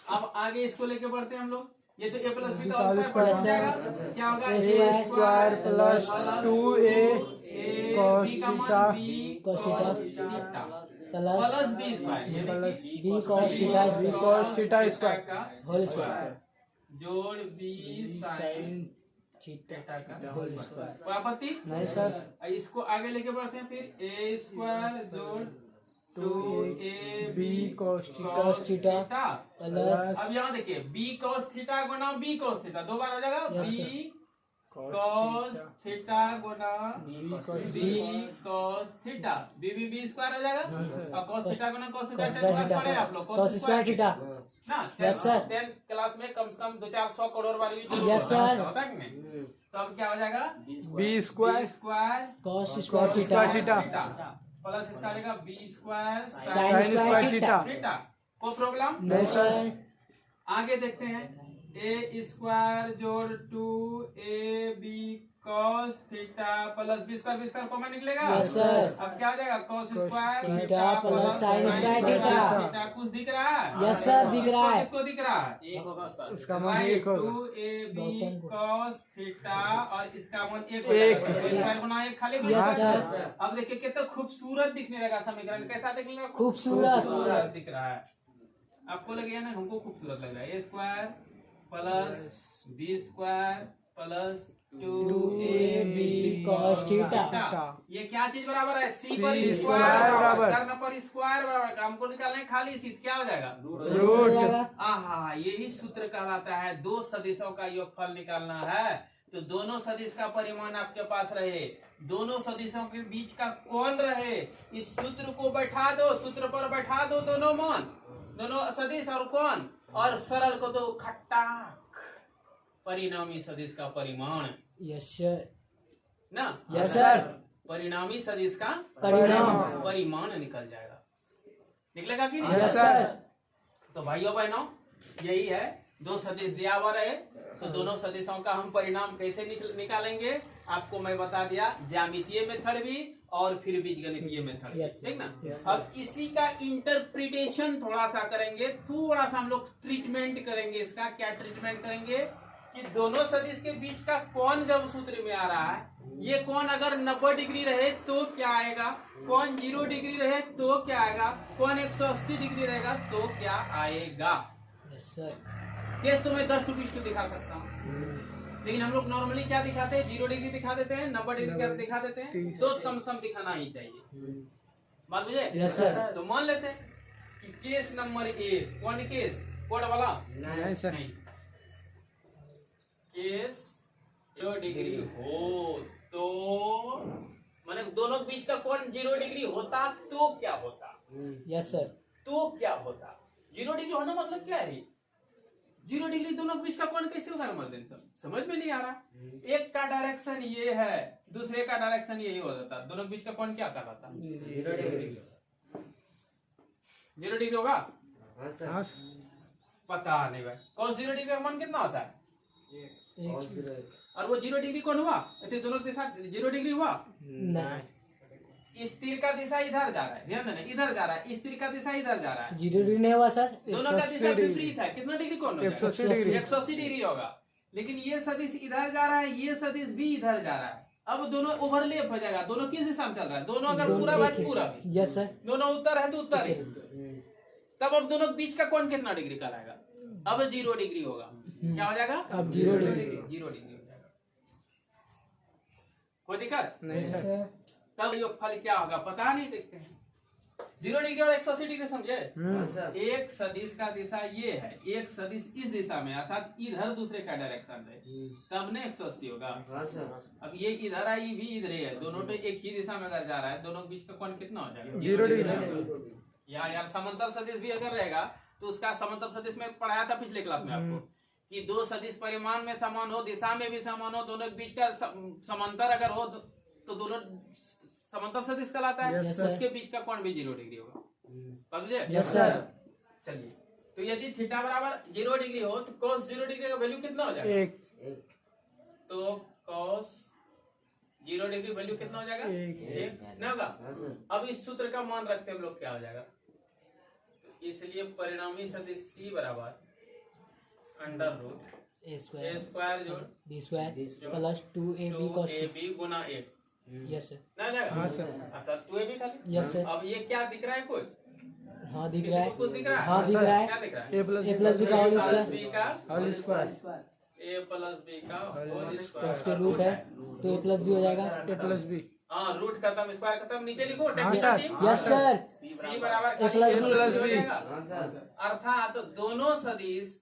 अब आगे इसको लेके बढ़ते हैं हम लोग, ये तो ए प्लस बी का होल होल स्क्वायर स्क्वायर हो सर। जाएगा, क्या होगा, a square plus 2a cos b का मान theta b cos theta theta plus plus B square, plus b cos theta b cos theta square का whole square जोड़ b sine theta का whole square, कोई आपत्ति नहीं सर। इसको आगे लेके बढ़ते हैं, फिर ए स्क्वायर जोड़ 2ab cos थीटा प्लस अब यहाँ देखिए b cos थीटा गुना b cos थीटा, दो बार हो जाएगा, Yes, b cos थीटा गुना b cos theta, b square हो जाएगा, और cos थीटा गुना cos थीटा पढ़े आप लोग, cos स्क्वायर थीटा, ना Yes, sir। 10 क्लास में कम से कम 200-400 करोड़ बार Yes, sir। होता है कि नहीं, तो अब क्या हो जाएगा, B square square cos square theta plus इसका आ जाएगा B square sine square theta, theta, कोई प्रॉब्लम नहीं सर। आगे देखते हैं, ए स्क्वायर जोड़ 2ab cos theta plus B square common निकलेगा, यस सर। अब क्या हो जाएगा, cos square theta plus sine square theta, कुछ दिख रहा है, यस सर दिख रहा है, किसको दिख रहा है, उसका मान एक होगा, 2ab cos थीटा और इसका मान एक एक। स्क्वायर गुना एक खाली यस सर। अब देखिए कितना खूबसूरत दिखने लगा समीकरण, कैसा दिखने लगा, खूबसूरत दिख रहा है, आपको लगेगा ना, हमको खूबसूरत लग रहा है, a square plus B square plus 2ab cos theta, ये क्या चीज बराबर है, सी पर C स्क्वायर बराबर, कर्ण पर स्क्वायर बराबर, हमको निकालना है खाली सी, क्या हो जाएगा, रूट, आहा, यही सूत्र कहलाता है, दो सदिशों का योगफल निकालना है, तो दोनों सदिश का परिमाण आपके पास रहे, दोनों सदिशों के बीच का कौन रहे, इस सूत्र को बैठा दो, सूत्र पर बैठा दो दोनों मान, दोनों सदिश और कौन, और सरल को दो खट्टा परिणामी सदिश का परिमाण, यस सर, ना, यस सर, परिणामी सदिश का परिणाम, परिमाण निकल जाएगा। निकलेगा कि नहीं? Yes sir. तो भाइयों बहनों यही है, दो सदिश दिया हुआ रहे तो दोनों सदिशों का हम परिणाम कैसे निकालेंगे आपको मैं बता दिया, ज्यामितीय मेथड भी और फिर बीजगणितीय मेथड, Yes, ठीक ना? yes, अब इसी का इंटरप्रिटेशन थोड़ा सा करेंगे, थोड़ा सा हम लोग ट्रीटमेंट करेंगे। इसका क्या ट्रीटमेंट करेंगे कि दोनों सदिश के बीच का कोण जब सूत्र में आ रहा है, ये कोण अगर 90 डिग्री रहे तो क्या आएगा, कोण 0 डिग्री रहे तो क्या आएगा, कोण 180 डिग्री रहेगा तो क्या आएगा। Yes sir. केस तो मैं 10 to 20 दिखा सकता हूँ, लेकिन हम लोग नॉर्मली क्या दिखाते हैं, 0 डिग्री दिखा देते हैं, 90 डिग्री दिखा देते हैं, तो कम से कम दिखाना ही चाहिए। बात मुझे? Yes sir. तो मान लेते हैं कि केस नंबर ए, कौन केस, कोड वाला नहीं सर, नहीं, केस 0 डिग्री हो तो माने दोनों के बीच का कोण 0 डिग्री होता तो क्या होता, यस सर। तो क्या होता। 0 डिग्री होना मतलब क्या है, 0 डिग्री दोनों के बीच का कोण कैसे होगा मर्दन, तो समझ में नहीं आ रहा। एक का डायरेक्शन ये है, दूसरे का डायरेक्शन यही हो जाता, दोनों के बीच का कोण क्या कहलाता, 0 डिग्री। 0 डिग्री होगा? हाँ सर, पता नहीं भाई, cos 0 डिग्री का मान कितना होता है, और वो 0 डिग्री कौन हुआ, तो दोनों के साथ 0 डिग्री हुआ। नहीं, इस तीर का दिशा इधर जा रहा है, ध्यान देना, इधर जा रहा है, इस तीर का दिशा इधर जा रहा है, 0 डिग्री नहीं हुआ सर। दोनों का दिशा विपरीत है, कितना डिग्री कौन हो जाएगा? 180 डिग्री। 180 डिग्री होगा। लेकिन ये सदिश इधर जा रहा है, ये सदिश भी इधर जा रहा है, अब दोनों ओवरलेप हो जाएगा। दोनों किस दिशा में चल रहा है, दोनों अगर पूरा है तो पूरा भी, यस सर। दोनों उत्तर है तो उत्तर ही, तब अब दोनों के बीच का कोण कितना डिग्री का आएगा, अब 0 डिग्री होगा। क्या हो जाएगा, अब 0 डिग्री। 0 डिग्री हो जाएगा। कोई दिक्कत नहीं सर, तब योगफल क्या होगा पता नहीं, देखते हैं। 0 डिग्री और 180 डिग्री समझे। एक सदिश का दिशा ये है, एक सदिश इस दिशा में अर्थात इधर दूसरे का डायरेक्शन है, तब ने 180 होगा। अब ये इधर है, ये भी इधर ही है, दोनों तो एक ही दिशा में अगर जा रहा है, दोनों के बीच का कोण कितना हो जाएगा, 0 डिग्री। या यार समांतर सदिश भी अगर रहेगा तो उसका समांतर सदिश में पढ़ाया था पिछले क्लास में आपको कि दो सदिश परिमाण में समान हो, दिशा में भी समान हो, दोनों के बीच का समांतर अगर हो तो दोनों समांतर सदिश कहलाता है। Yes, sir. उसके बीच का कोण भी 0 डिग्री होगा, समझे? Yes sir. चलिए, तो यदि थीटा बराबर 0 डिग्री हो तो cos 0 डिग्री का वैल्यू कितना हो जाएगा, 1। तो cos 0 डिग्री वैल्यू कितना हो जाएगा, 1 ना होगा। अब इस सूत्र का मान रखते हम लोग क्या हो जाएगा, इसलिए परिणामी सदिश C बराबर under root A A square square जो B square plus 2ab cos A B गुना 1 यस सर। ना जाएगा। हाँ सर। अर्थात 2ab खाली। Yes sir. अब ये क्या दिख रहा है कुछ, हाँ दिख किसी रहा को है। कुछ दिख रहा है, हाँ दिख रहा है। क्या दिख रहा है, A plus A plus B का होल प्लस स्क्वायर बी का होल स्क्वायर, ए प्लस बी का होल उसके स्क्वायर रूट है तो A प्लस B हो जाएगा। A plus B। हाँ रूट खत्म स्क्वायर खत्म, नीचे लिखो हाँ technical sir. Team. Yes sir. C बराबर A प्लस खाली B। A हो जाएगा। अर्थात दोनों सदिश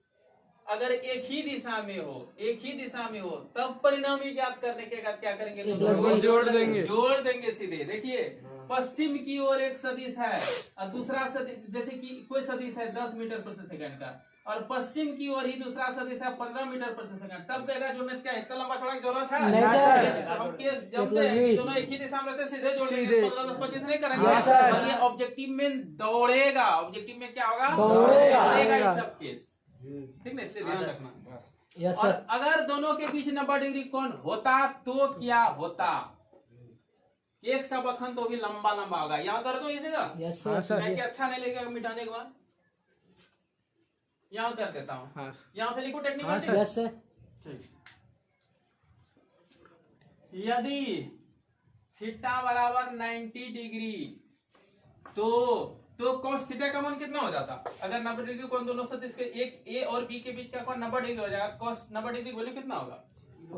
अगर एक ही दिशा में हो, एक ही दिशा में हो, तब परिणामी ज्ञात करने के बाद क्या करेंगे, A प्लस B। जोड़ देंगे। जोड़ देंगे सीधे। देखिए पश्चिम की ओर एक सदिश है और दूसरा सदिश, जैसे कि कोई सदिश है 10 मीटर प्रति सेकंड का, और पश्चिम की ओर ही दूसरा सदिश है 15 मीटर प्रति सेकंड, तब बेगा जोड़ने क्या इतना लंबा छोड़ा की जरूरत है? नहीं सर। हम केस जमते हैं कि दोनों एक ही दिशा में रहते हैं, सीधे जोड़ देंगे, सीधे। 15 10 25 नहीं करेंगे। हाँ सर। और ये ऑब्जेक्टिव में दौड़ेगा, ऑब्जेक्टिव में क्या होगा, दौड़ेगा। ये सब केस, ठीक है, इसलिए ध्यान रखना। यस और सर। अगर दोनों के बीच 90 डिग्री कोण होता तो क्या होता, केस का बखन तो भी लंबा लंबा होगा। यहाँ कर दो ये जगह, यस हाँ सर। सर। मैं क्या अच्छा नहीं लगेगा मिटाने के बाद, यहाँ कर देता हूँ, हाँ सर। यहाँ से लिखो हाँ टेक्निकल सर। Yes sir. यदि थीटा बराबर 90 डिग्री तो cos थीटा का मान कितना हो जाता, अगर 90 डिग्री कोण दोनों सदिश के एक ए और बी के बीच का कोण 90 डिग्री हो जाएगा, cos 90 डिग्री वैल्यू कितना होगा,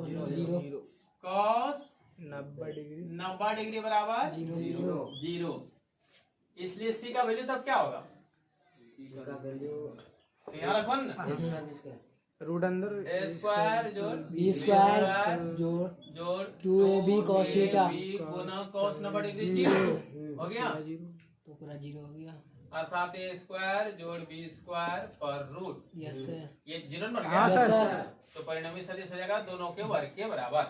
0 cos 90 डिग्री 90 डिग्री बराबर 0 0। इसलिए सी का वैल्यू तब क्या होगा, तो यहाँ रखो ना, रूट अंदर ए स्क्वायर जोड़ बी स्क्वायर जोड़ जोड़ 2ab cos थीटा गुना cos 90 डिग्री 0 हो गया, तो पूरा 0 हो गया। अर्थात ए स्क्वायर जोड़ बी स्क्वायर पर रूट, यस सर। ये 0 बन हाँ गया। Yes sir. तो परिणामी सदिश हो जाएगा दोनों के वर्ग के बराबर,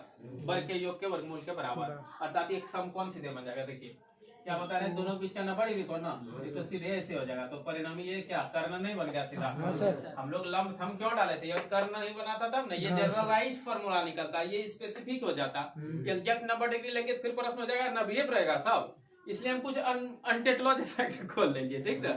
वर्ग के योग के वर्गमूल के बराबर, अर्थात एक समकोण सीधे बन जाएगा। देखिए क्या बता रहे हैं, दोनों के बीच का 90 डिग्री कोण ना, ये तो सीधे ऐसे हो जाएगा। तो परिणामी ये क्या कर्ण नहीं बन गया सीधा। हम लोग लंब थम क्यों डाले थे, ये कर्ण नहीं बनाता तब ना, ये जनरलाइज्ड फार्मूला निकलता, ये स्पेसिफिक हो जाता। एग्जैक्ट 90 डिग्री लेंगे तो फिर प्रश्न हो जाएगा नब्बे रहेगा सब, इसलिए हम कुछ अनटेटलॉजी साइड खोल लेंगे, ठीक ना।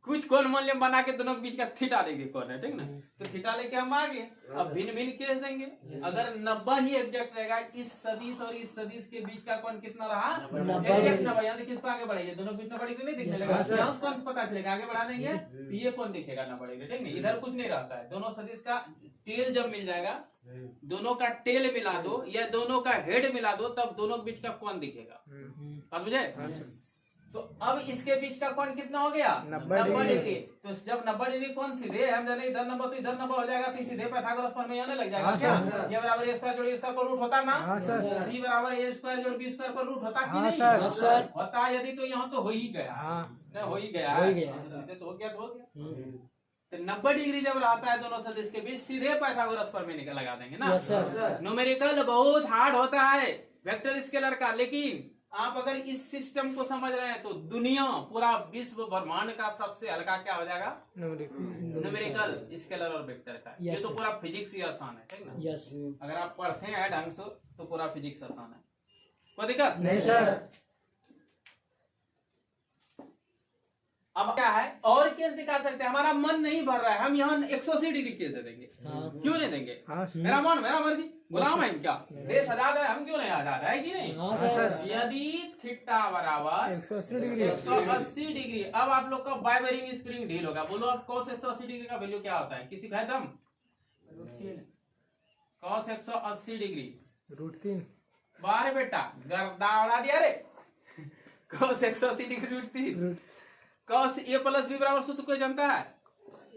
कुछ कोण मान लिया बना के दोनों के बीच का थीटा डिग्री कोण है, ठीक ना। तो थीटा लेके हम आगे अब भिन्न भिन्न केस देंगे। अगर 90 ही एग्जैक्ट रहेगा, इस सदिश और इस सदिश के बीच का कोण कितना रहा, एग्जैक्ट 90। यहाँ देखिए इसको आगे बढ़ाइए, दोनों बीच 90 डिग्री नहीं दिखने लगा, यहाँ कोण पता चलेगा, आगे बढ़ा देंगे तो ये कोण दिखेगा 90 डिग्री, ठीक है। इधर कुछ नहीं रहता है, दोनों सदिश का टेल जब मिल जाएगा, दोनों का टेल मिला दो या दोनों का हेड मिला दो, तब दोनों के बीच का कोण दिखेगा, बात बुझे। तो अब इसके बीच का कोण कितना हो गया, 90 डिग्री। तो जब 90 डिग्री कोण सीधे हम जाने इधर 90 तो इधर 90 हो जाएगा, तो सीधे पाइथागोरस प्रमेय आने लग जाएगा। क्या ये बराबर a स्क्वायर जोड़ a स्क्वायर पर रूट होता ना, c बराबर a स्क्वायर जोड़ b स्क्वायर पर रूट होता कि नहीं होता। यदि तो यहाँ तो हो ही गया, हो ही गया, सीधे तो हो गया, तो हो गया। तो 90 डिग्री जब रहता है दोनों सदिश के बीच, सीधे पाइथागोरस प्रमेय लगा देंगे ना। न्यूमेरिकल बहुत हार्ड होता है वेक्टर स्केलर का, लेकिन आप अगर इस सिस्टम को समझ रहे हैं तो दुनिया पूरा विश्व ब्रह्मांड का सबसे हल्का क्या हो जाएगा, न्यूमेरिकल स्केलर और वेक्टर का। ये तो पूरा फिजिक्स ही आसान है, ठीक ना। अगर आप पढ़ते हैं ढंग से तो पूरा फिजिक्स आसान है, कोई दिक्कत नहीं सर। अब क्या है और केस दिखा सकते हैं, हमारा मन नहीं भर रहा है, हम यहाँ 180 डिग्री केस दे देंगे। क्यों नहीं देंगे, मेरा मन मेरा मर्जी, गुलाम है क्या, देश आजाद है, हम क्यों नहीं आजाद है कि नहीं। यदि थीटा बराबर 180 डिग्री, अब आप लोग का बाय बेरिंग स्प्रिंग ढील होगा। बोलो अब cos 180 डिग्री का वैल्यू क्या होता है, किसी का है दम। cos 180 degree √3। बारे बेटा गर्दा उड़ा दिया रे, cos 180 डिग्री √3। cos a प्लस बी बराबर सूत्र कोई जानता है,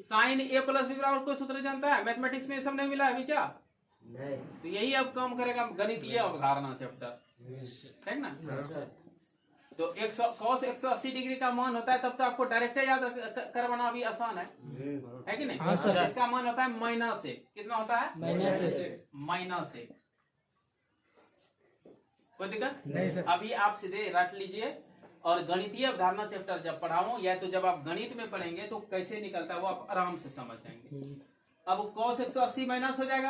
sin a प्लस बी बराबर कोई सूत्र जानता है। मैथमेटिक्स में ये सब नहीं मिला है अभी क्या, नहीं। तो यही अब काम करेगा गणितीय अवधारणा चैप्टर, ठीक ना। तो cos 180 डिग्री का मान होता है, तब तो आपको डायरेक्ट याद करवाना भी आसान है कि नहीं। इसका मान होता है -1, कितना होता है, -1। कोई दिक्कत नहीं सर। अभी आप सीधे रट लीजिए, और गणितीय अवधारणा चैप्टर जब पढ़ाऊं या तो जब आप गणित में पढ़ेंगे तो कैसे निकलता है वो आप आराम से समझ जाएंगे। अब cos 180 माइनस हो जाएगा,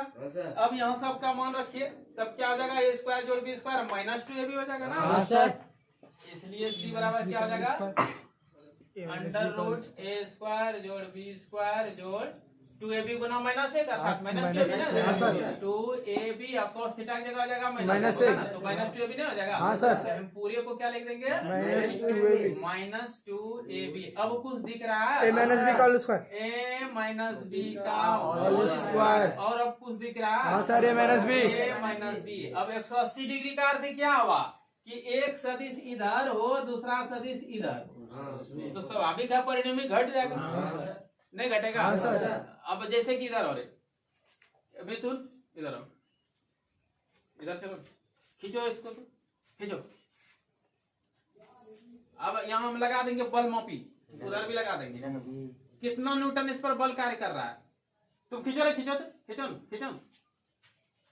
अब यहाँ सब का मान रखिए, तब क्या हो जाएगा, a स्क्वायर जोड़ b स्क्वायर -2ab हो जाएगा ना। इसलिए c बराबर क्या हो जाएगा, √a स्क्वायर जोड़ b स्क्वायर जोड़ 2ab गुना -1 अर्थात -2ab 2ab और cos थीटा की जगह हो जाएगा -1, तो -2ab नहीं हो जाएगा। हाँ सर, हम पूरे को क्या लिख देंगे, -2ab। अब कुछ दिख रहा है, a - b का होल स्क्वायर, और अब कुछ दिख रहा है, हाँ सर, a - b। अब 180 डिग्री का अर्थ क्या हुआ कि एक सदिश इधर हो दूसरा सदिश इधर, तो स्वाभाविक है परिणामी घट जाएगा, नहीं घटेगा। अब जैसे कि इधर हो रहे मिथुन, इधर आओ, इधर चलो, खींचो इसको, तो खींचो। अब यहाँ हम लगा देंगे बल मापी, उधर भी लगा देंगे, कितना न्यूटन इस पर बल कार्य कर रहा है। तुम खींचो रे, खींचो, खींचो खींचो,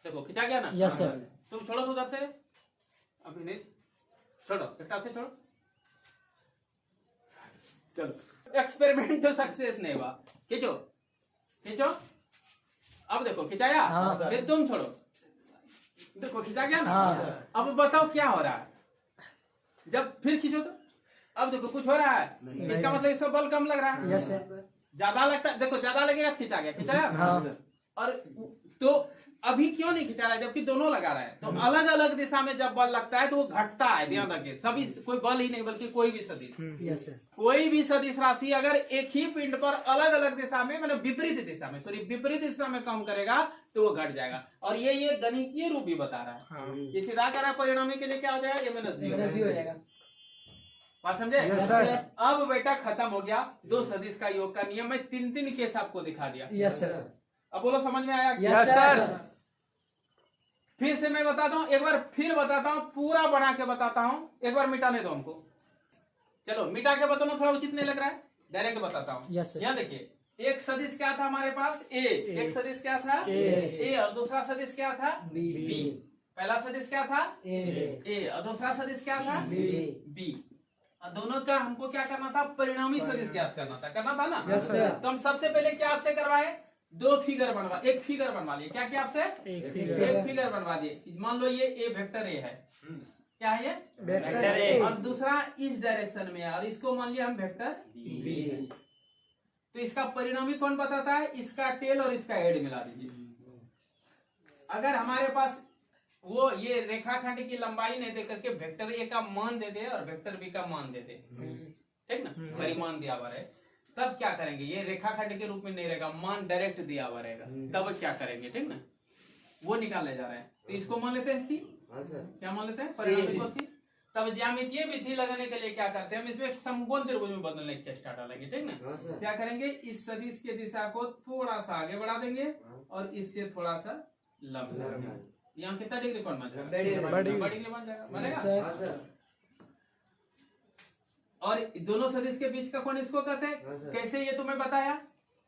देखो खींचा गया ना। Yes sir. तुम छोड़ो तो उधर से, अभी नहीं छोड़ो, एक से छोड़ो, चलो। एक्सपेरिमेंट तो सक्सेस नहीं हुआ, खींचो खींचो। अब देखो खिंचाया, हाँ, फिर तुम छोड़ो, देखो खिंचा गया ना। हाँ, अब बताओ क्या हो रहा है, जब फिर खींचो तो अब देखो कुछ हो रहा है, इसका मतलब इसका बल कम लग रहा है। Yes sir. ज्यादा लगता है, देखो ज्यादा लगेगा खिंचा गया, खिंचाया। हाँ। और तो अभी क्यों नहीं खिंचा रहा है जबकि दोनों लगा रहा है। तो अलग अलग दिशा में जब बल लगता है तो वो घटता है, ध्यान रखिए। सभी, कोई बल ही नहीं बल्कि कोई भी सदिश, यस सर, कोई भी सदिश राशि अगर एक ही पिंड पर अलग अलग दिशा में, मतलब विपरीत दिशा में, सॉरी विपरीत दिशा में काम करेगा तो वो घट जाएगा। और ये गणितीय रूप भी बता रहा है। हाँ। ये सीधा कह रहा है परिणामी के लिए क्या हो जाएगा, a-b हो जाएगा। बात समझे? अब बेटा खत्म हो गया दो सदिश का योग का नियम। मैं 3 केस आपको दिखा दिया। Yes sir. अब बोलो समझ में आया? Yes sir. फिर से मैं बताता हूँ, एक बार फिर बताता हूँ, पूरा बना के बताता हूँ। एक बार मिटाने दो हमको, चलो मिटा के बताना थोड़ा उचित नहीं लग रहा है, डायरेक्ट बताता हूँ। Yes sir. यहाँ देखिए, एक सदिश क्या था हमारे पास, ए, एक सदिश क्या था, ए, और दूसरा सदिश क्या था, बी। पहला सदिश क्या था, ए, और दूसरा सदिश क्या था, बी। दोनों का हमको क्या करना था, परिणामी सदिश ज्ञात करना था ना। Yes, sir. तो हम सबसे पहले क्या आपसे करवाए, दो फिगर बनवा, एक फिगर बनवा लिए। क्या किया आपसे, एक एक फिगर बनवा दिए। मान लो ये ए वेक्टर ए है, क्या है ये वेक्टर ए। और दूसरा इस डायरेक्शन में है, और इसको मान लिया हम वेक्टर बी। तो इसका परिणामी कौन बताता है, इसका टेल और इसका हेड मिला दीजिए। अगर हमारे पास वो ये रेखाखंड की लंबाई नहीं दे करके वेक्टर ए का मान दे दे और वेक्टर बी का मान दे दे, ठीक ना, परिमाण दिया हुआ है, तब क्या करेंगे, ये रेखाखंड के रूप में नहीं रहेगा, मान डायरेक्ट दिया हुआ रहेगा, तब क्या करेंगे, ठीक ना, वो निकाले जा रहे हैं। तो इसको मान लेते हैं सी, क्या मान लेते हैं, परिणामी को सी। तब ज्यामितीय विधि लगाने के लिए क्या करते हैं, हम इसमें समकोण त्रिभुज में बदलने की चेष्टा डालेंगे, ठीक ना। क्या करेंगे, इस सदिश के दिशा को थोड़ा सा आगे बढ़ा देंगे और इससे थोड़ा सा लंबा, यहाँ कितना डिग्री कोण बन जाएगा, 90 डिग्री बन जाएगा, बनेगा। और दोनों सदिश के बीच का कोण इसको कहते हैं। कैसे, ये तुम्हें बताया,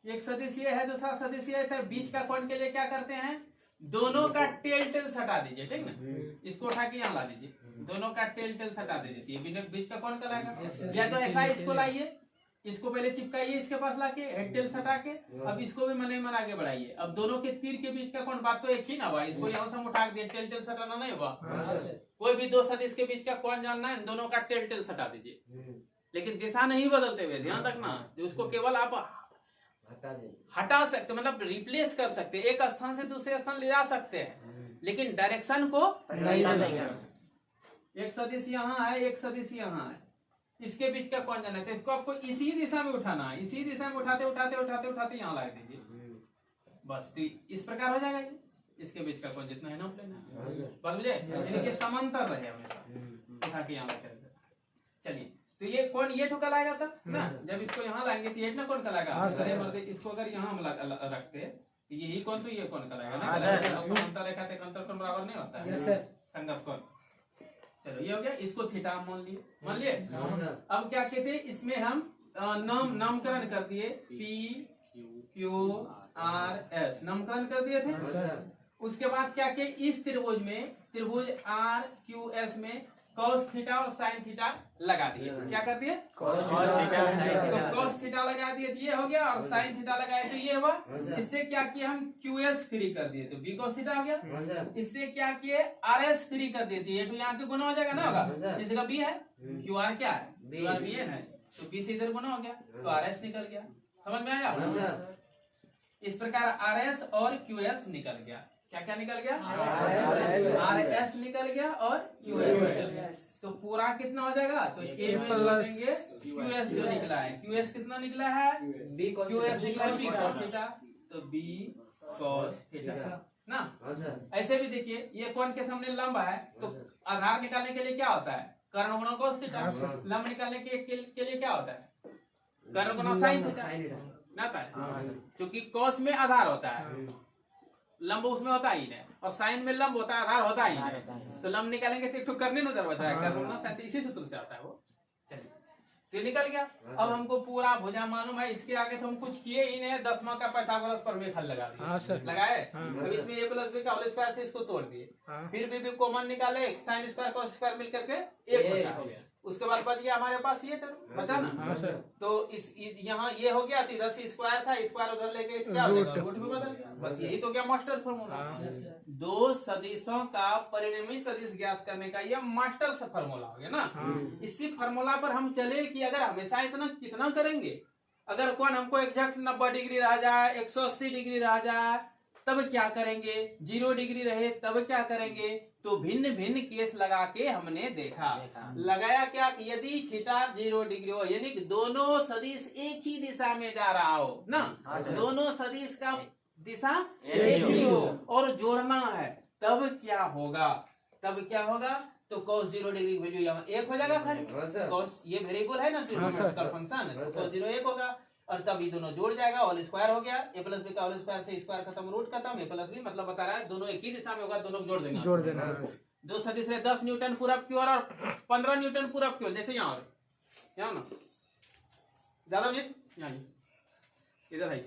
एक सदिश ये है, दूसरा सदिश ये है, बीच का कोण के लिए क्या करते हैं, दोनों का टेल हटा दीजिए, ठीक ना, इसको उठा के यहाँ ला दीजिए, दोनों का टेल हटा दीजिए, बीच का कौन कराएगा, या तो ऐसा इसको लाइए, इसको पहले चिपकाइए इसके पास लाके, हेड टेल हटा के, अब इसको भी मने मन आगे बढ़ाइए। अब दोनों के तीर के बीच का कौन, बात तो एक ही ना हुआ, इसको यहाँ से हम उठा दिए, टेल हटाना नहीं हुआ। कोई भी दो सदिश के बीच का कौन जानना है, दोनों का टेल हटा दीजिए, लेकिन दिशा नहीं बदलते हुए, ध्यान रखना, उसको केवल आप हटा सकते, मतलब रिप्लेस कर सकते, एक स्थान से दूसरे स्थान ले जा सकते हैं, लेकिन डायरेक्शन को नहीं बदलते। एक सदिश यहाँ है, एक सदिश यहाँ है, इसके बीच का कौन जाना है, तो इसको आपको इसी दिशा में उठाना है, इसी दिशा में उठाते उठाते उठाते उठाते यहाँ ला दीजिए, बस। तो इस प्रकार हो जाएगा, इसके बीच का कौन जितना है ना लेना, बात बुझे, इनके समांतर रहे हमेशा, उठा के यहाँ रखे। चलिए, तो ये कौन ये ठोका लाएगा तब ना, जब इसको यहाँ लाएंगे तो ये ना कौन कराएगा, इसको अगर यहाँ हम रखते तो यही कौन, तो ये कौन कराएगा ना, समांतर रेखा के अंतर कोण बराबर नहीं होता है, संगत कोण। चलो ये हो गया, इसको थीटा मान लिए। अब क्या कहते हैं, इसमें हम नामकरण कर दिए, पी क्यू आर एस नामकरण कर दिए थे। उसके बाद क्या किए, इस त्रिभुज में, त्रिभुज आर क्यू एस में कॉस थीटा और साइन थीटा लगा दिए। क्या कर दिए, कॉस थीटा लगा दिए, ये हो गया, और साइन थीटा लगाए तो ये हुआ। इससे क्या किया, हम क्यू एस फ्री कर दिए, तो बी कॉस थीटा हो गया। इससे क्या किए, आर एस फ्री कर देती है, तो यहाँ के गुना हो जाएगा ना, होगा, इसका बी है, क्यू आर क्या है, क्यू आर बी एन है, तो बी से इधर गुना हो गया, तो आर एस निकल गया। समझ में आया, इस प्रकार आर एस और क्यू एस निकल गया। क्या क्या निकल गया, आर एस निकल गया और क्यू एस निकल गया। तो पूरा कितना हो जाएगा, तो ए में जोड़ेंगे क्यू एस जो निकला है, क्यू एस कितना निकला है, क्यू एस निकला है बी कॉस थीटा, तो बी कॉस थीटा ना। ऐसे भी देखिए, ये कोण के सामने लंब है, तो आधार निकालने के लिए क्या होता है, कर्ण गुणा कॉस थीटा। लंब निकालने के लिए क्या होता है, कर्ण गुणा साइन थीटा ना, क्योंकि कॉस में आधार होता है, लंब उसमें होता ही नहीं, और साइन में लंब होता है, आधार होता ही नहीं, तो लंब निकालेंगे तो एक तो करने में उधर बचा है, इसी सूत्र से आता है वो। चलिए, तो निकल गया। अब हमको पूरा भुजा मालूम है, इसके आगे तो हम कुछ किए ही नहीं, 10वां का पाइथागोरस प्रमेय हल लगा दिए, लगाए। अब इसमें ए प्लस बी का होल स्क्वायर से इसको तोड़ दिए, फिर भी कॉमन निकाले, साइन स्क्वायर कॉस स्क्वायर मिल करके एक हो गया। उसके बाद बच गया हमारे पास ये टर्म बचा ना, तो इस यहाँ ये हो गया, तो इधर से स्क्वायर था, स्क्वायर उधर लेके क्या हो जाएगा, रूट भी बदल गया। बस यही तो क्या मास्टर फॉर्मूला, दो सदिशों का परिणामी सदिश ज्ञात करने का ये मास्टर सा फॉर्मूला हो गया ना। इसी फॉर्मूला पर हम चले कि अगर हमेशा इतना कितना करेंगे, अगर कौन हमको एग्जैक्ट 90 डिग्री रह जाए, 180 डिग्री रह जाए, तब क्या करेंगे, 0 डिग्री रहे तब क्या करेंगे, तो भिन्न भिन्न केस लगा के हमने देखा। लगाया क्या, यदि थीटा 0 डिग्री हो, यानी कि दोनों सदिश एक ही दिशा में जा रहा हो ना, दोनों सदिश का दिशा एक ही हो और जोड़ना है, तब क्या होगा, तो cos 0 डिग्री वैल्यू यहाँ 1 हो जाएगा खाली, cos ये वेरिएबल है ना, फंक्शन है, cos 0 1 होगा, और तब ये दोनों जोड़ जाएगा, होल स्क्वायर हो गया, ए प्लस बी का होल स्क्वायर से स्क्वायर खत्म, रूट खत्म, ए प्लस बी मतलब बता रहा है दोनों एक ही दिशा में होगा, दोनों जोड़ देना। दो सदिश है, 10 न्यूटन पूरा प्योर और 15 न्यूटन पूरा प्योर, जैसे यहाँ ना ज्यादा जी, यहाँ इधर है,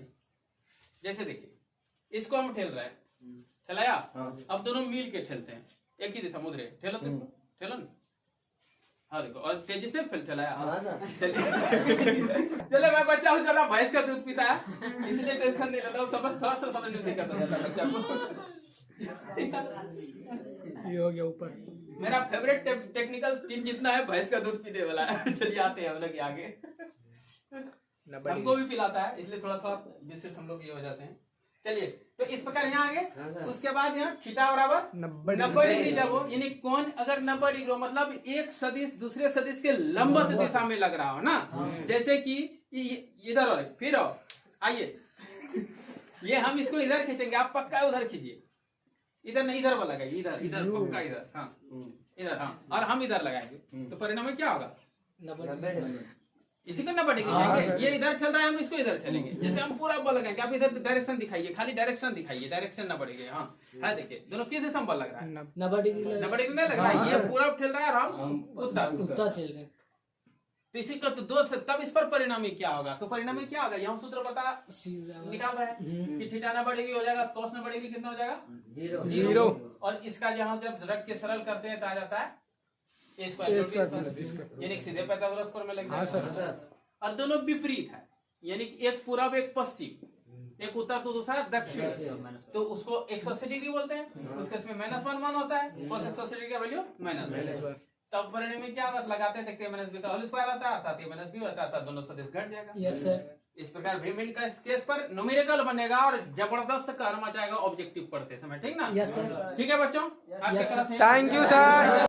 जैसे देखिए इसको हम ठेल रहे हैं, ठेलाया, अब दोनों मिल के ठेलते हैं, एक ही दिशा मुद्रे, ठेलो तो ठेलो ना, हाँ देखो, और तेजी से फिर चलाया। हाँ सर। चलो मैं बच्चा हूँ, चला भैंस का दूध पीता है, इसलिए टेंशन नहीं लेता हूँ, समझ नहीं करता जाता बच्चा को। ये हो गया ऊपर। मेरा फेवरेट टेक्निकल टीम जितना है भैंस का दूध पीने वाला है। चलिए आते हैं हम लोग आगे। 90 हमको भी पिलाता है, इसलिए थोड़ा थोड़ा विशेष हम लोग ये हो जाते हैं। चलिए, तो इस प्रकार यहाँ आगे, हाँ सर। उसके बाद यहाँ थीटा बराबर 90 डिग्री जब हो, यानी कोण अगर 90 डिग्री हो, मतलब एक सदिश दूसरे सदिश के लंबवत दिशा में लग रहा हो ना, जैसे कि इधर हो, फिर हो, आइए ये हम इसको इधर खींचेंगे, आप पक्का उधर खींचिए, इधर नहीं इधर वाला लगाइए, इधर इधर पक्का इधर, हाँ इधर, हाँ, और हम इधर लगाएंगे, तो परिणाम में क्या होगा? 90 इसी को 90 डिग्री लगाएंगे। ये इधर चल रहा है, हम इसको इधर चलेंगे, जैसे हम पूरा बल लगाएंगे, आप इधर डायरेक्शन दिखाइए, खाली डायरेक्शन दिखाइए, डायरेक्शन 90 डिग्री, हाँ है, देखिए दोनों किस दिशा में बल लग रहा है? 90 डिग्री 90 डिग्री नहीं लग रहा है, ये पूरा उठल रहा है और हम उत्तर। उत्तर चल रहे। तो इसी का तो दो से, तब इस पर परिणामी क्या होगा? तो परिणामी क्या होगा? यहाँ सूत्र बता निकाल रहा है कि थीटा 90 डिग्री हो जाएगा, cos 90 डिग्री कितना हो जाएगा? 0। और इसका जहाँ जब रख के सरल करते हैं तो आ जाता है a स्क्वायर, यानी सीधे पाइथागोरस फॉर्मूला में लग हाँ जाएगा। सर। और दोनों विपरीत है, यानी कि एक पूरब एक पश्चिम, एक उत्तर तो दूसरा दक्षिण, तो उसको 180 डिग्री बोलते हैं, उसके इसमें -1 मान होता है, cos 180 डिग्री का वैल्यू -1। तब परिणाम में क्या होगा? लगाते हैं, देखते हैं -b का होल स्क्वायर आता है, अर्थात ये -b होता है, अर्थात दोनों सदिश घट जाएगा। Yes sir. इस प्रकार भिन्न का केस पर न्यूमेरिकल बनेगा और जबरदस्त कहर मचाएगा ऑब्जेक्टिव पढ़ते समय, ठीक ना? Yes sir. ठीक है बच्चों, आपके Yes, sir. क्लास में थैंक यू सर।